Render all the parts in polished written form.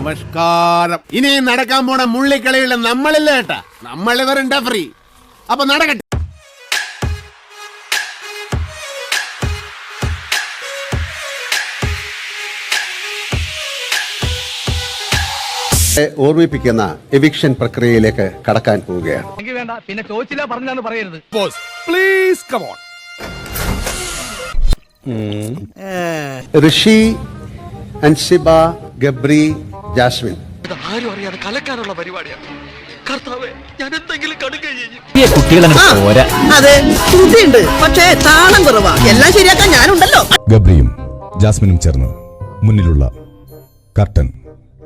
നമസ്കാരം. ഇനി നടക്കാൻ പോണ മുള്ളിക്കളിയുള്ള നമ്മളില്ല കേട്ടാ, നമ്മളിവരുണ്ടാ ഫ്രീ. അപ്പൊ നടക്കട്ടെ. ഓർമ്മിപ്പിക്കുന്ന എവിക്ഷൻ പ്രക്രിയയിലേക്ക് കടക്കാൻ പോവുകയാണ്. പിന്നെ ചോദിച്ചില്ല പറഞ്ഞാന്ന് പറയരുത്. Please come on. Rishi, Anshiba, Gabri, Jasmine. ആരും അറിയാതെ കലക്കാനുള്ള പരിപാടിയാണ്. കർത്താവേ, ഞാൻ എന്തെങ്കിലും കടുകയും അതെ, ശ്രുതിയുണ്ട്, പക്ഷേ താളം കുറവാ. എല്ലാം ശരിയാക്കാൻ ഞാനുണ്ടല്ലോ. ഗബ്രിയും ജാസ്മിനും ചേർന്ന് മുന്നിലുള്ള കർട്ടൻ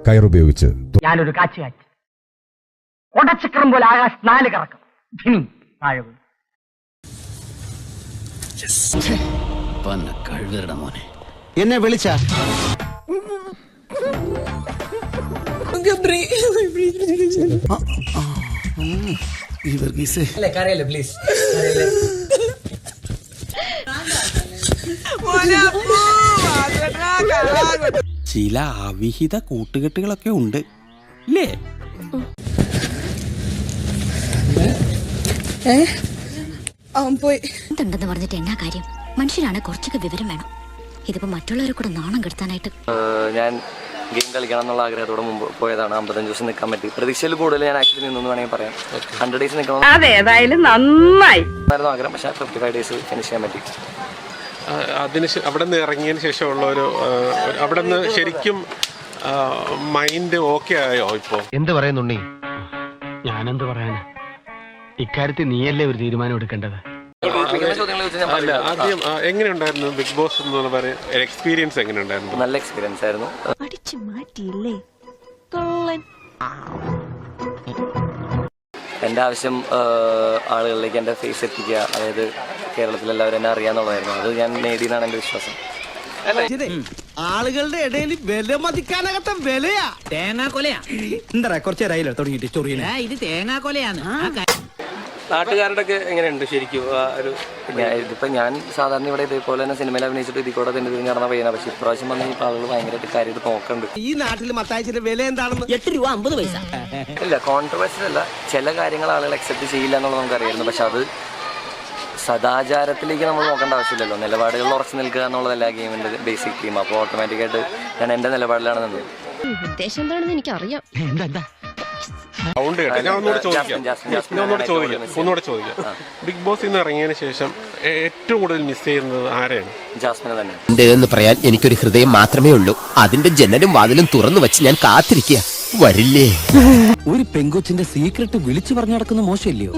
കയറുപയോഗിച്ച് ഞാനൊരു കാച്ചുകാറ്റ് ഉടച്ചക്രം പോലെ ആകാശ് 4 കറക്കും. മോനെ എന്നെ വിളിച്ച പ്ലീസ്. ചില അവിഹിത കൂട്ടുകെട്ടുകളൊക്കെ ഉണ്ട് അല്ലേ? എന്തുണ്ടെന്ന് പറഞ്ഞിട്ട് എന്നാ കാര്യം? മനുഷ്യരാണ്, കുറച്ചൊക്കെ വിവരം വേണം. ഇതിപ്പോ മറ്റുള്ളവരെ കൂടെ നാണം കെടുത്താനായിട്ട്. ഞാൻ ഗെയിം കളിക്കണം എന്നുള്ള ആഗ്രഹത്തോടെ മുമ്പ് പോയതാണ്. 55 ദിവസം നിൽക്കാൻ പറ്റി. പ്രതീക്ഷയിൽ കൂടുതൽ ഞാൻ ആക്ച്വലി നിന്നെന്ന് വേണമെങ്കിൽ പറയാം. 100 ഡേയ്സ് നിൽക്കണം ആഗ്രഹം. പക്ഷേ 55 ഡേയ്സ് ഫിനിഷ് ചെയ്യാൻ പറ്റി. അവിടെ നിന്ന് ഇറങ്ങിയതിന് ശേഷമുള്ള അവിടെ നിന്ന് ശരിക്കും മൈൻഡ് ഓക്കെ ആയോ? ഇപ്പോ എന്ത് പറയുന്നുണ്ണി? ഞാനെന്ത് പറയാനാ? ഇക്കാര്യത്തിൽ നീയല്ലേ ഒരു തീരുമാനം എടുക്കേണ്ടത്. അല്ല, ആദ്യം എങ്ങനെയുണ്ടായിരുന്നു ബിഗ് ബോസ് എന്നുള്ള എക്സ്പീരിയൻസ്? എങ്ങനെയുണ്ടായിരുന്നു? നല്ല എക്സ്പീരിയൻസ് ആയിരുന്നു. എൻ്റെ ആവശ്യം ആളുകളിലേക്ക് എൻ്റെ ഫേസ് എത്തിക്കുക, അതായത് കേരളത്തിലെല്ലാവരും എന്നെ അറിയാന്നുള്ളതായിരുന്നു. അത് ഞാൻ നേടിയെന്നാണ് എൻ്റെ വിശ്വാസം. ആളുകളുടെ ഇടയിൽ വില മതിക്കാനകത്ത വിലയാ. തേങ്ങാക്കൊലയാ. എന്താ കുറച്ച് നേരമായില്ല തുടങ്ങിയിട്ട് ചൊറിയില്ല. ഇത് തേങ്ങാക്കൊലയാണ്. നാട്ടുകാരുടെ ഒക്കെ എങ്ങനെയുണ്ട് ശരിക്കും? ഇതിപ്പോൾ ഞാൻ സാധാരണ ഇവിടെ ഇതേപോലെ തന്നെ സിനിമയിൽ അഭിനയിച്ചിട്ട് ഇതിൽ കൂടെ തന്നെ തിരിഞ്ഞ് നടന്ന പയ്യനാണ്. പക്ഷേ ഇപ്രാവശ്യം വന്ന് ഇപ്പോൾ ആളുകൾ ഭയങ്കരമായിട്ട് കാര്യമായിട്ട് നോക്കുന്നുണ്ട്. ഈ നാട്ടിൽ മത്തായച്ചിന്റെ വില എന്താണെന്ന് 8 രൂപ 50 പൈസ. ഇല്ല, കോൺട്രവേഴ്സി അല്ല. ചില കാര്യങ്ങൾ ആളുകൾ അക്സെപ്റ്റ് ചെയ്യില്ല എന്നുള്ളത് നമുക്കറിയായിരുന്നു. പക്ഷെ അത് സദാചാരത്തിലേക്ക് നമ്മൾ നോക്കേണ്ട ആവശ്യമില്ലല്ലോ. നിലപാടുകളിൽ ഉറച്ചു നിൽക്കുക എന്നുള്ളതല്ല ഗെയിമിന്റെ ബേസിക് തീം. അപ്പോൾ ഓട്ടോമാറ്റിക്കായിട്ട് ഞാൻ എൻ്റെ നിലപാടിലാണ് നിന്നത്. ഉദ്ദേശം എന്താണെന്ന് എനിക്കറിയാം. ഒന്നുകൂടെ ചോദിക്കാം. ബിഗ് ബോസിൽ നിന്ന് ഇറങ്ങിയതിന് ശേഷം ഏറ്റവും കൂടുതൽ മിസ് ചെയ്യുന്നത് ആരെയാണ്? ജാസ്മിനെ തന്നെ. എന്ന് പറയാൻ എനിക്കൊരു ഹൃദയം മാത്രമേ ഉള്ളൂ. അതിന്റെ ജനലും വാതിലും തുറന്നു വെച്ച് ഞാൻ കാത്തിരിക്കുക. വരില്ലേ? ഒരു പെങ്കൊച്ചിന്റെ സീക്രട്ട് വിളിച്ചു പറഞ്ഞു നടക്കുന്ന മോശമില്ലയോ?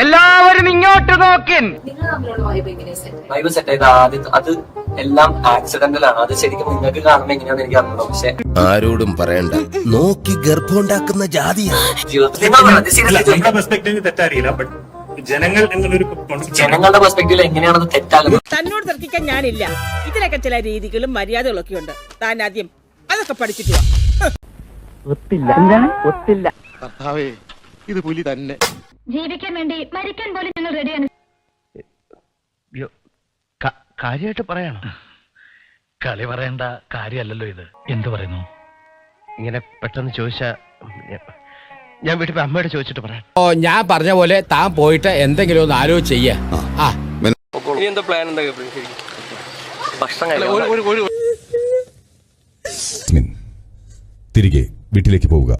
എല്ലാവരും ഇങ്ങോട്ട് നോക്കിൻ. വൈബ് സെറ്റ് ചെയ്ത അത് എല്ലാം ആക്സിഡന്റലാണ്. അത് ശരിക്കും നിങ്ങൾക്ക് കാണുമ്പോൾ എങ്ങനെയാണെന്ന് എനിക്ക് അറിഞ്ഞു. പക്ഷെ ആരോടും പറയണ്ട, നോക്കി ഗർഭമുണ്ടാക്കുന്ന ജാതിയാണ് ജനങ്ങളുടെ പെർസ്പെക്റ്റീവിൽ എങ്ങനെയാണെന്ന് തെറ്റാലും. തന്നോട് തർക്കിക്കാൻ ഞാനില്ല. ഇതിനൊക്കെ ചില രീതികളും മര്യാദകളൊക്കെ ഉണ്ട്. താൻ ആദ്യം അതൊക്കെ പഠിച്ചിട്ട് വാ. ഒത്തില്ല. ഇത് പുലി തന്നെ. ജീവിക്കാൻ വേണ്ടി മരിക്കാൻ പോലും ഞങ്ങൾ റെഡിയാണ്. കാര്യമായിട്ട് പറയണം. കളി പറയേണ്ട കാര്യമല്ലല്ലോ ഇത്. എന്ത് പറയുന്നു? ഇങ്ങനെ പെട്ടെന്ന് ചോദിച്ചാ ഞാൻ വീട്ടിൽ അമ്മയോട് ചോദിച്ചിട്ട് പറയാം. ഞാൻ പറഞ്ഞ പോലെ താൻ പോയിട്ട് എന്തെങ്കിലും ഒന്ന് ആലോചിച്ച് ചെയ്യാ. എന്താ പ്ലാൻ? എന്താ ഭക്ഷണം തിരികെ വീട്ടിലേക്ക് പോവുക.